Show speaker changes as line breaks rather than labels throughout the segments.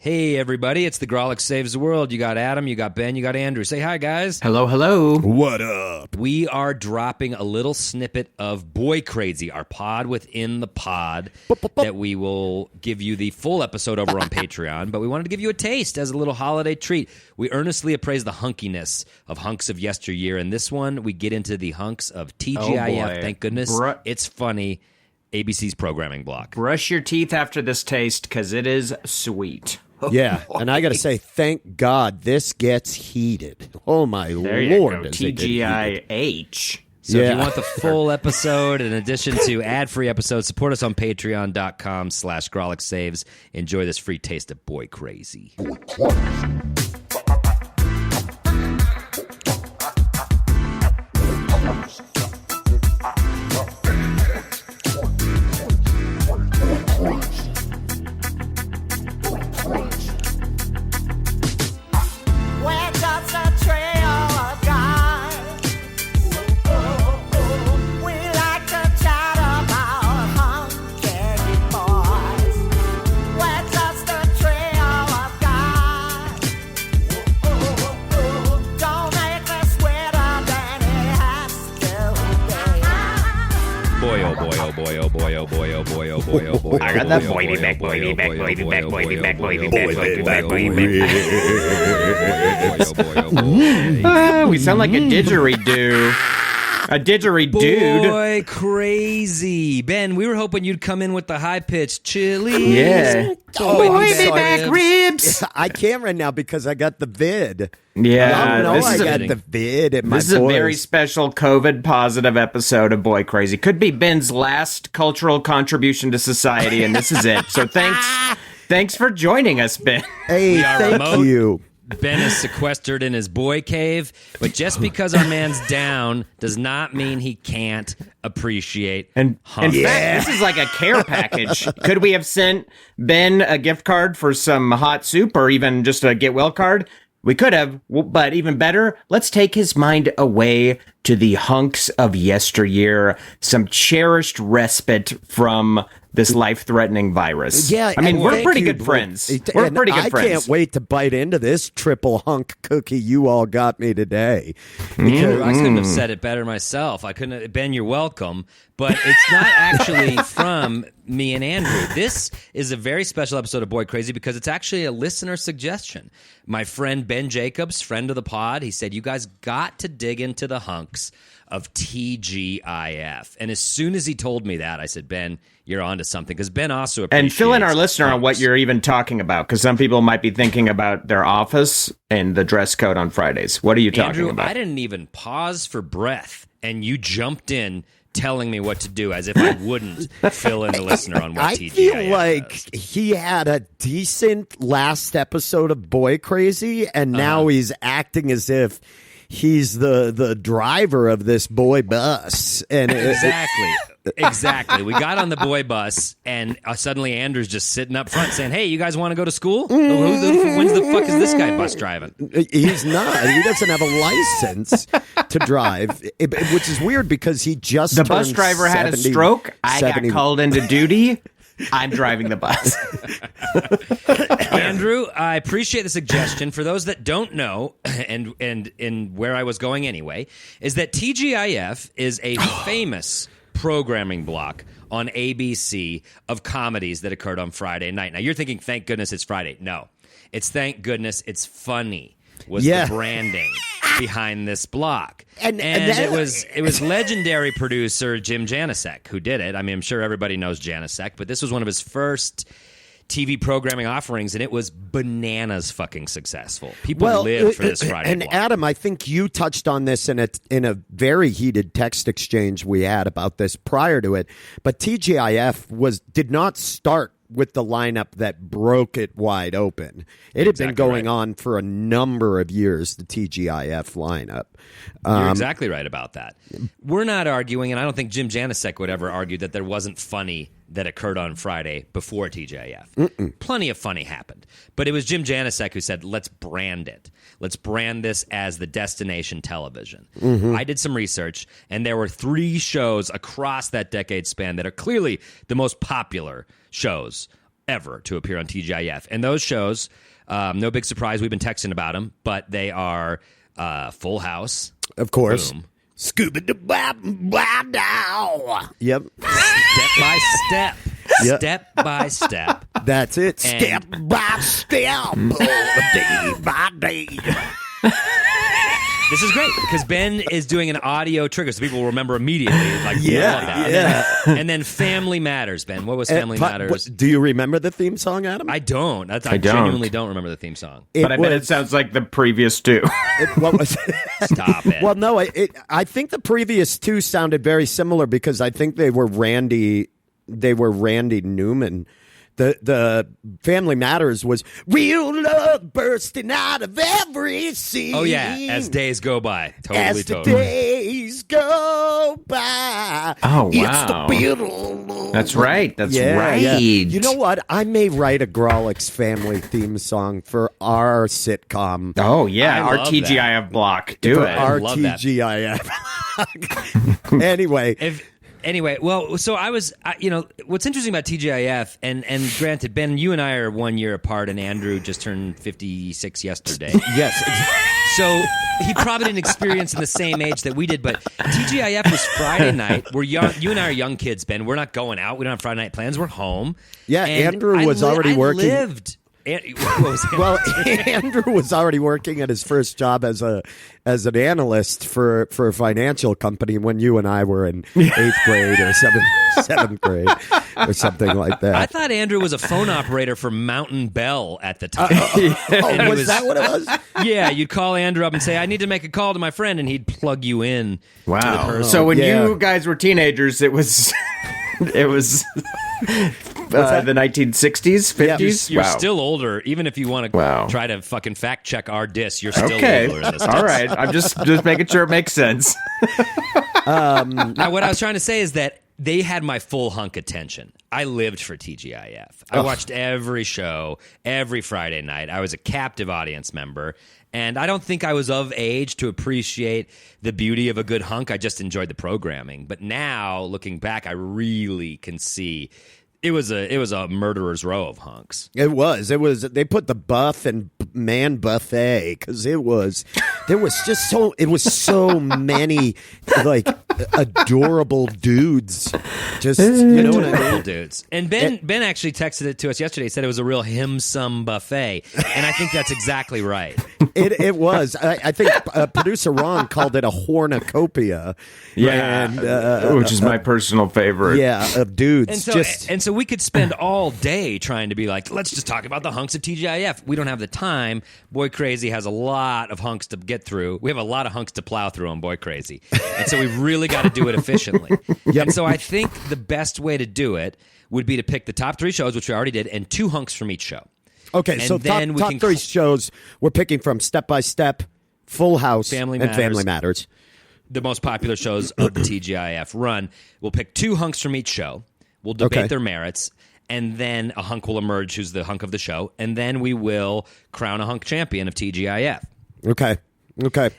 Hey, everybody, it's the Grawlix Saves the World. You got Adam, you got Ben, you got Andrew. Say hi, guys.
Hello, hello.
What up?
We are dropping a little snippet of Boi Crazy, our pod within the pod, that we will give you the full episode over on Patreon, but we wanted to give you a taste as a little holiday treat. We earnestly appraise the hunkiness of hunks of yesteryear. In this one, we get into the hunks of TGIF. Thank goodness. It's funny. ABC's programming block.
Brush your teeth after this taste, because it is sweet.
Yeah, and I got to say, thank God this gets heated. Oh, my
There you
Lord.
go. TGIH.
So if you want the full episode, in addition to ad-free episodes, support us on patreon.com/GrawlixSaves. Enjoy this free taste of Boi Crazy.
I got that boy back. We sound like a didgeridoo. A didgeridoo.
Boi Crazy. Ben, we were hoping you'd come in with the high-pitched chili.
Yeah.
Boy
back ribs.
I can't right now because I got the vid.
Yeah,
I got the vid at my
This is a very special COVID-positive episode of Boi Crazy. Could be Ben's last cultural contribution to society, and this is it. So thanks for joining us, Ben.
Hey, thank you.
Ben is sequestered in his boy cave, but just because our man's down does not mean he can't appreciate
And in fact, this is like a care package. Could we have sent Ben a gift card for some hot soup or even just a get well card? We could have, but even better, let's take his mind away to the hunks of yesteryear, some cherished respite from this life-threatening virus.
Yeah,
I mean, we're pretty good friends. We're pretty good friends.
I can't wait to bite into this triple hunk cookie you all got me today.
I couldn't have said it better myself. I couldn't have, Ben, you're welcome. But it's not actually from me and Andrew. This is a very special episode of Boi Crazy because it's actually a listener suggestion. My friend Ben Jacobs, friend of the pod, he said, you guys got to dig into the hunks of TGIF. And as soon as he told me that, I said, Ben, you're onto something. Because Ben also appreciates
And fill in our listener
hunks.
on what you're even talking about, because some people might be thinking about their office and the dress code on Fridays. What are you talking
Andrew,
about?
I didn't even pause for breath, and you jumped in telling me what to do as if I wouldn't fill in the listener on what
I
TGIF
feel like
does.
he had a decent last episode of Boi Crazy, and now he's acting as if he's the driver of this boy bus. And
Exactly. We got on the boy bus, and suddenly Andrew's just sitting up front saying, hey, you guys want to go to school? When's the fuck is this guy bus driving?
he's not. He doesn't have a license to drive, which is weird because he just
The bus driver had a stroke. I got called into duty. I'm driving the bus.
Andrew, I appreciate the suggestion. For those that don't know, and where I was going anyway, is that TGIF is a famous programming block on ABC of comedies that occurred on Friday night. Now, you're thinking, thank goodness it's Friday. No. It's thank goodness it's funny was the branding behind this block. And it was legendary producer Jim Janasek who did it. I mean, I'm sure everybody knows Janasek, but this was one of his first TV programming offerings, and it was bananas fucking successful. People lived for this Friday block.
Adam, I think you touched on this in a very heated text exchange we had about this prior to it, but TGIF did not start with the lineup that broke it wide open. It had been going on for a number of years, the TGIF lineup.
You're exactly right about that. We're not arguing, and I don't think Jim Janasek would ever argue that there wasn't funny that occurred on Friday before TGIF. Plenty of funny happened. But it was Jim Janasek who said, let's brand it. Let's brand this as the destination television. I did some research, and there were 3 shows across that decade span that are clearly the most popular shows ever to appear on TGIF. And those shows, no big surprise, we've been texting about them, but they are Full House.
Of course.
Boom.
Scuba da now. Yep.
Step by step.
Yep.
Step by step.
That's it.
And-
Step by step. Day by day.
This is great because Ben is doing an audio trigger, so people will remember immediately. Like,
Yeah,
love that.
yeah.
And then Family Matters, Ben. What was Family Matters?
Do you remember the theme song, Adam?
I don't. I
don't.
genuinely don't remember the theme song.
But I bet it sounds like the previous two.
What was
Stop it.
Well, no, I think the previous two sounded very similar because I think they were Randy Newman. The Family Matters was real love bursting out of every scene.
Oh, yeah. As days go by.
As the days go by.
Oh,
It's
wow.
the beautiful.
That's right. That's
Yeah,
right.
yeah. You know what? I may write a Grawlix family theme song for our sitcom.
Oh, yeah.
I
Our
love
TGIF block. Do
For
it.
our
love that.
TGIF. Anyway.
Anyway, well, so what's interesting about TGIF, and granted, Ben, you and I are 1 year apart, and Andrew just turned 56 yesterday.
Yes, exactly.
So he probably didn't experience in the same age that we did, but TGIF was Friday night. We're young. You and I are young kids, Ben. We're not going out. We don't have Friday night plans. We're home.
Yeah,
And
Andrew was already working.
What was it?
Well, Andrew was already working at his first job as an analyst for a financial company when you and I were in 8th grade or seventh grade or something like that.
I thought Andrew was a phone operator for Mountain Bell at the time.
Oh, was that what it was?
Yeah, you'd call Andrew up and say, "I need to make a call to my friend," and he'd plug you in.
Wow. So when
yeah.
you guys were teenagers, it was the 1960s, 50s?
You're
Wow.
still older, even if you want to
Wow.
try to fucking fact check our diss. You're still
Okay.
older in this.
All right. I'm just making sure it makes sense.
Now, what I was trying to say is that they had my full hunk attention. I lived for TGIF. I watched every show, every Friday night. I was a captive audience member, and I don't think I was of age to appreciate the beauty of a good hunk. I just enjoyed the programming. But now, looking back, I really can see it was a murderer's row of hunks.
It was. They put the buff and man buffet because there was so many like adorable dudes. Just you know what I
Adorable
mean?
dudes. And Ben actually texted it to us yesterday. He said it was a real him-some buffet. And I think that's exactly right.
It was. I think producer Ron called it a hornucopia.
Yeah.
And,
which is my personal favorite.
yeah, of dudes.
And so we could spend all day trying to be like, let's just talk about the hunks of TGIF. We don't have the time. Boi Crazy has a lot of hunks to get through. We have a lot of hunks to plow through on Boi Crazy. And so we've really got to do it efficiently. And so I think the best way to do it would be to pick the top 3 shows, which we already did, and 2 hunks from each show.
Okay,
And
so
then
top 3 shows we're picking from Step by Step, Full House,
Family
and
Matters.
Family Matters.
The most popular shows of the TGIF run. We'll pick 2 hunks from each show. We'll debate their merits. And then a hunk will emerge who's the hunk of the show. And then we will crown a hunk champion of TGIF.
Okay.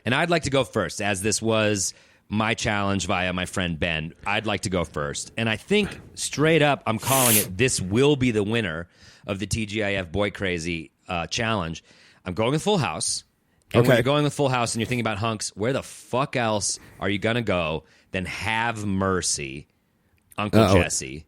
And I'd like to go first, as this was my challenge via my friend Ben. I'd like to go first. And I think, straight up, I'm calling it, this will be the winner of the TGIF Boi Crazy challenge. I'm going with Full House. And when you're going with Full House and you're thinking about hunks, where the fuck else are you going to go than Have Mercy, Uncle Jesse,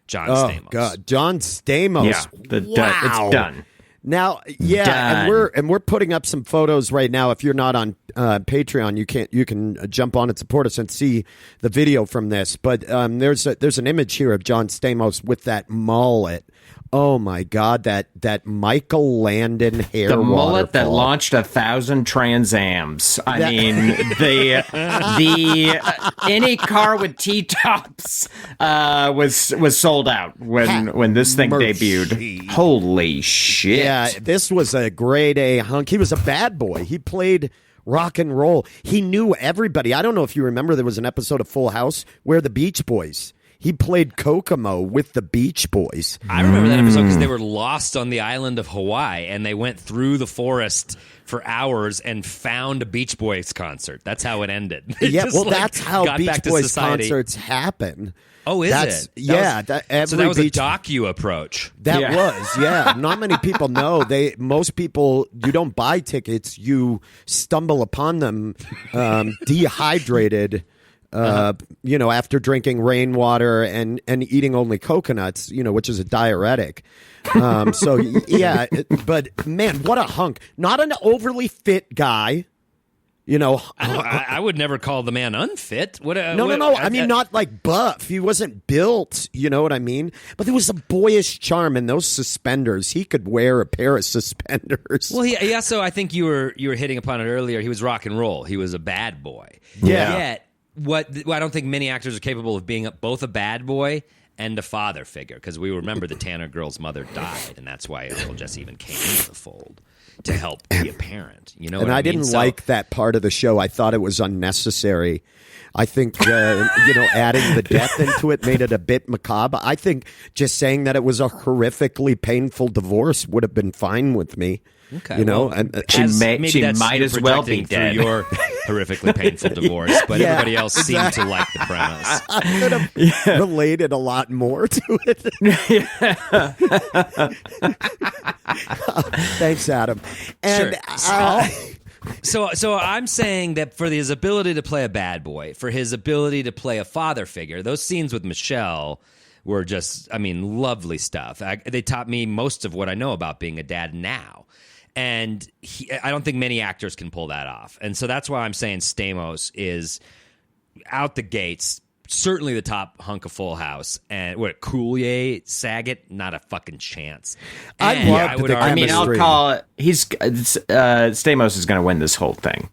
John Stamos?
Oh God, John Stamos.
Yeah.
Wow.
It's done.
Now, yeah,
Done.
and we're putting up some photos right now. If you're not on Patreon, you can jump on and support us and see the video from this. But there's an image here of John Stamos with that mullet. Oh my God, that Michael Landon hair
The mullet that
waterfall.
launched 1,000 Trans Ams. I mean, the any car with T-tops was sold out when this thing debuted. Holy shit!
Yeah, this was a grade A hunk. He was a bad boy. He played rock and roll. He knew everybody. I don't know if you remember, there was an episode of Full House where the Beach Boys. He played Kokomo with the Beach Boys.
I remember that episode because they were lost on the island of Hawaii, and they went through the forest for hours and found a Beach Boys concert. That's how it ended. They
Yeah,
just,
well,
like,
that's how
got
Beach
back to
Boys
society.
concerts happen.
Oh, is
That's,
it?
Yeah.
So that was a
Beach
docu approach.
That
Yeah.
was, yeah. Not many people know. Most people, you don't buy tickets. You stumble upon them dehydrated, after drinking rainwater and eating only coconuts, which is a diuretic. But man, what a hunk. Not an overly fit guy.
I would never call the man unfit.
No. I mean, not like buff. He wasn't built. You know what I mean? But there was a boyish charm in those suspenders. He could wear a pair of suspenders.
Well, he also, I think you were hitting upon it earlier. He was rock and roll. He was a bad boy.
Yeah.
Yet, I don't think many actors are capable of being both a bad boy and a father figure, because we remember the Tanner girl's mother died, and that's why Uncle Jesse even came into the fold to help be a parent. You know,
and
what
I
mean?
didn't like that part of the show. I thought it was unnecessary. I think, adding the death into it made it a bit macabre. I think just saying that it was a horrifically painful divorce would have been fine with me.
Okay,
She
that's
might
you
as well
projecting
be dead.
through your horrifically painful divorce, but
Yeah,
everybody else seemed to like the premise.
I could have related a lot more to it. Thanks, Adam. And
Sure. So I'm saying that for his ability to play a bad boy, for his ability to play a father figure, those scenes with Michelle were just, lovely stuff. They taught me most of what I know about being a dad now. And I don't think many actors can pull that off. And so that's why I'm saying Stamos is out the gates, certainly the top hunk of Full House. And Coulier, Saget, not a fucking chance. And
I'll
call it. Stamos is going to win this whole thing.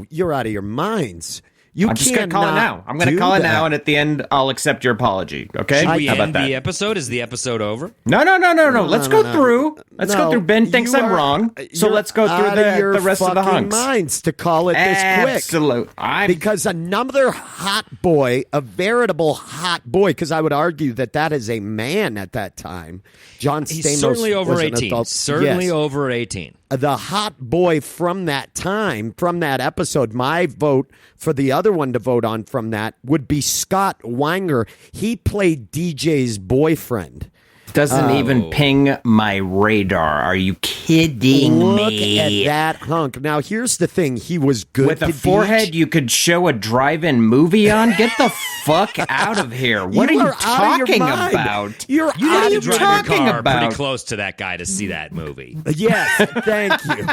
You're out of your minds.
I'm just going to call it now. I'm going to call it now, and at the end, I'll accept your apology. Okay?
Should we
How about
end
that?
the episode? Is the episode over?
No. Let's go through. Let's go through. Ben thinks I'm wrong, so let's go through the rest of the hunks.
Minds to call it this quick.
Absolutely.
Because another hot boy, a veritable hot boy, because I would argue that is a man at that time. John Stamos.
He's certainly over
was an
18.
adult.
Certainly
Yes.
over 18.
The hot boy from that time, from that episode, my vote for the other one to vote on from that would be Scott Weinger. He played DJ's boyfriend.
Doesn't even ping my radar. Are you kidding me?
Look at that hunk. Now, here's the thing. He was good
With
to
a forehead
Deej.
you could show a drive-in movie on? Get the fuck out of here. What are you
are out of your
talking
mind.
about?
You're
You
out
had to
of
drive
your
your
talking
car
about?
pretty close to that guy to see that movie.
Yes, thank you.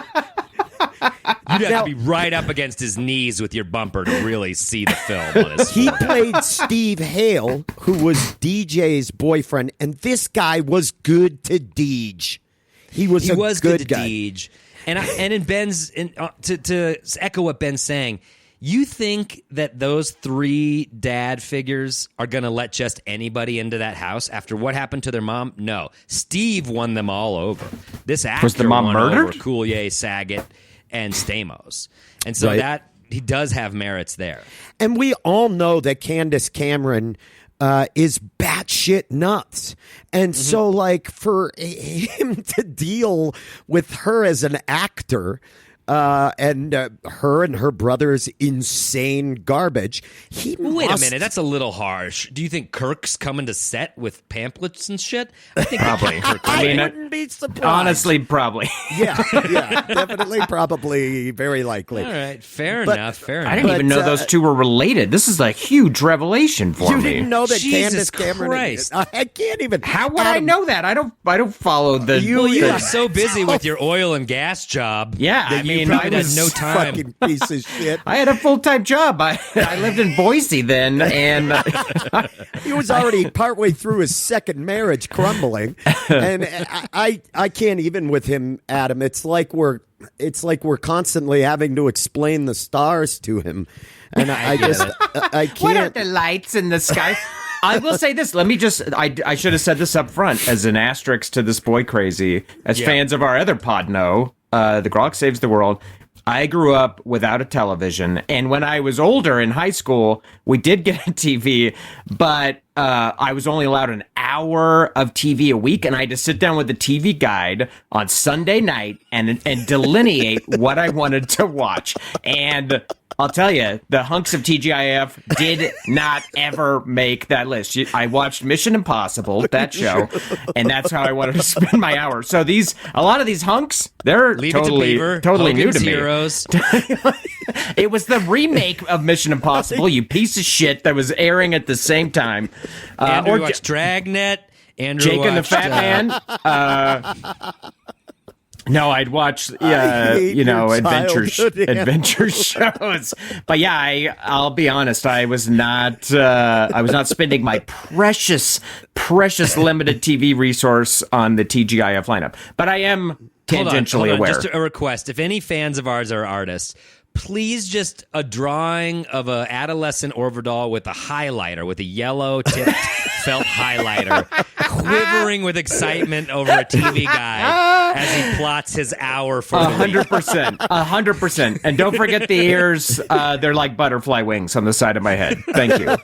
You'd have
Now-
to be right up against his knees with your bumper to really see the film on his
He
forehead.
played Steve Hale, who was DJ's boyfriend, and this guy was good to Deej. He was a
good
good
to
guy.
Deej. And in Ben's to echo what Ben's saying, you think that those three dad figures are going to let just anybody into that house after what happened to their mom? No. Steve won them all over. This actor
Was the mom
won
murdered?
over Coulier, Saget, and Stamos. And so
Right.
that he does have merits there.
And we all know that Candace Cameron is batshit nuts. And so, like, for him to deal with her as an actor and her and her brother's insane garbage,
Wait a minute, that's a little harsh. Do you think Kirk's coming to set with pamphlets and shit? I think
Probably.
I wouldn't be surprised.
Honestly, probably.
Yeah, definitely, probably, very likely.
All right, fair
But-
enough.
I didn't even know those two were related. This is a huge revelation for
You
me.
didn't know that
Jesus
Candace Cameron.
Christ.
I can't even.
How would I
Adam,
know that? I don't follow the.
Well, you
the-
were so busy with your oil and gas job.
Yeah,
that
I
you
mean,
probably
I
had
was
no time.
Fucking piece of shit.
I had a full-time job. I lived in Boise then, and
He was already partway through his second marriage crumbling, and I can't even with him, Adam. It's like we're constantly having to explain the stars to him, and I can't.
what are the lights in the sky? I will say this. Let me just. I should have said this up front as an asterisk to this Boi Crazy. As fans of our other pod know, the Grawlix Saves the World. I grew up without a television, and when I was older in high school, we did get a TV, but I was only allowed an hour of TV a week, and I had to sit down with the TV guide on Sunday night and delineate what I wanted to watch. And I'll tell you, the hunks of TGIF did not ever make that list. I watched Mission Impossible, that show, and that's how I wanted to spend my hours. So a lot of these hunks, they're
Leave It to Beaver,
totally new
Hogan's
to me.
Heroes.
It was the remake of Mission Impossible, you piece of shit, that was airing at the same time.
Andrew watched Dragnet. Andrew
Jake and the
watched,
Fat Man. No, I'd watch, adventure shows. But yeah, I'll be honest, I was not spending my precious limited TV resource on the TGIF lineup. But I am tangentially aware.
Just a request: if any fans of ours are artists, please just a drawing of a adolescent Orvidal with a highlighter, with a yellow tipped felt highlighter, quivering with excitement over a TV guide as he plots his hour for the week.
100%. And don't forget the ears. They're like butterfly wings on the side of my head. Thank you.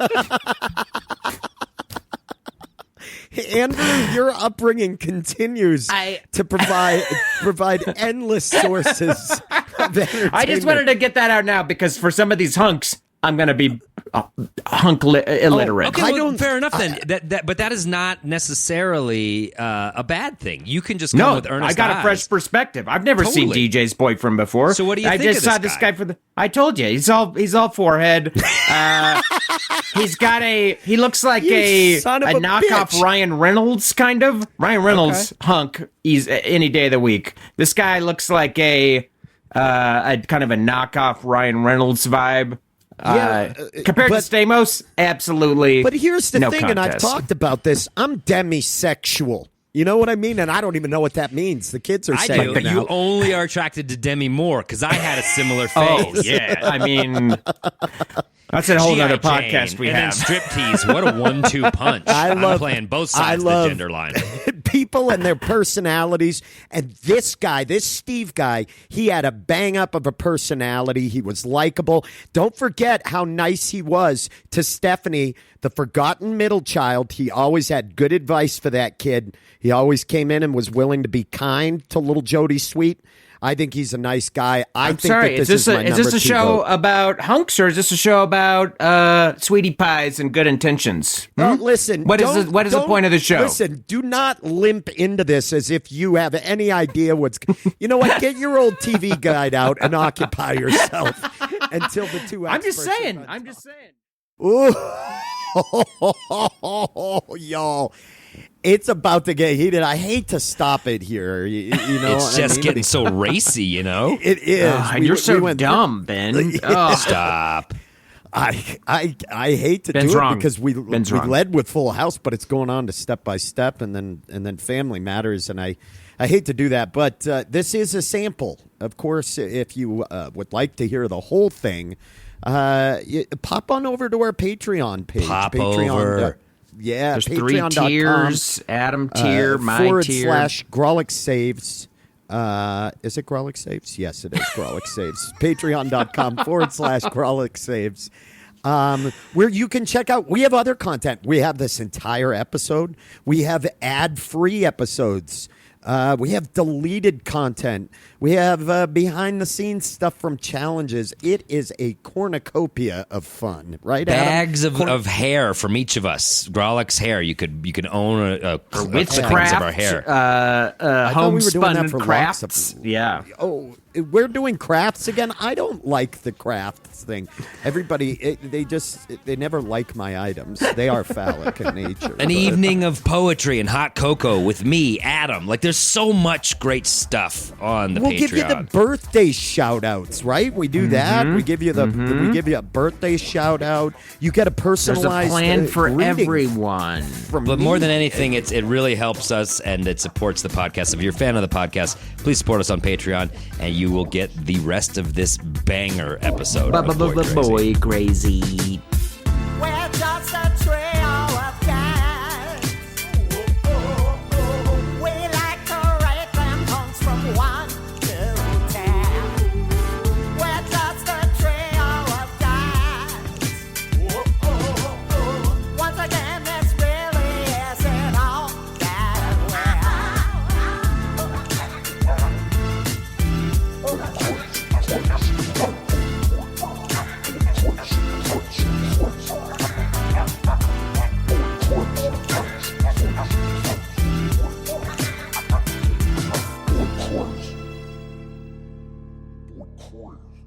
Andrew, your upbringing continues to provide endless sources of entertainment.
I just wanted to get that out now because for some of these hunks, I'm going to be illiterate.
Okay, fair enough then. But that is not necessarily a bad thing. You can just come with earnest
I got
eyes.
a fresh perspective. I've never seen DJ's boyfriend before.
So what do you think
I just
of
saw
this
this guy for the. I told you he's all forehead. He looks like a knockoff
bitch.
Ryan Reynolds kind of. Ryan Reynolds hunk. He's any day of the week. This guy looks like a kind of a knockoff Ryan Reynolds vibe. Compared to Stamos, absolutely.
But here's the
no
thing, and I've
contest.
talked about this. I'm demisexual. You know what I mean? And I don't even know what that means. The kids are
I
saying
do.
it now.
You only are attracted to Demi Moore because I had a similar phase.
Oh, yeah. I mean, that's a whole other podcast we
and
have.
then striptease. What a 1-2 punch. I'm playing both sides of the gender line.
People and their personalities. And this Steve guy, he had a bang up of a personality. He was likable. Don't forget how nice he was to Stephanie, the forgotten middle child. He always had good advice for that kid. He always came in and was willing to be kind to little Jody Sweet. I think he's a nice guy.
I'm sorry. Is this a show about hunks or is this a show about sweetie pies and good intentions?
Listen.
What is the point of the show?
Listen, do not limp into this as if you have any idea what's. You know what? Get your old TV guide out and occupy yourself until the two.
I'm just saying.
Ooh, y'all. It's about to get heated. I hate to stop it here. You know,
It's just getting so racy, you know?
It is.
You're so dumb, Ben.
Stop.
I hate to
Ben's
do it
wrong.
because we
wrong.
led with Full House, but it's going on to Step by Step and then Family Matters, and I hate to do that, but this is a sample. Of course, if you would like to hear the whole thing, pop on over to our Patreon page.
Pop
Patreon,
over.
Yeah,
There's 3 tiers. Adam tier, my tier.
/ Grawlix Saves. Is it Grawlix Saves? Yes, it is Grawlix Saves. Patreon.com / Grawlix Saves. Where you can check out, we have other content. We have this entire episode. We have ad-free episodes. We have deleted content. We have behind-the-scenes stuff from challenges. It is a cornucopia of fun, right?
Bags of hair from each of us. Grawlix hair. You could own a clippings of our hair.
Homespun crafts. Yeah.
Oh, we're doing crafts again. I don't like the crafts thing. Everybody, they never like my items. They are phallic in nature.
An evening of poetry and hot cocoa with me, Adam. Like, there's so much great stuff on the
We'll
Patreon.
give you the birthday shout outs, right? We do that. We give you we give you a birthday shout out. You get a personalized
There's a plan for
greeting
everyone.
from
But
me.
more than anything, it really helps us and it supports the podcast. If you're a fan of the podcast, please support us on Patreon, and you will get the rest of this banger episode. of Boi Crazy.
Boi Crazy.
We're just a trio of guys. We like to rate them hunks from 1 to 10.
Recordings.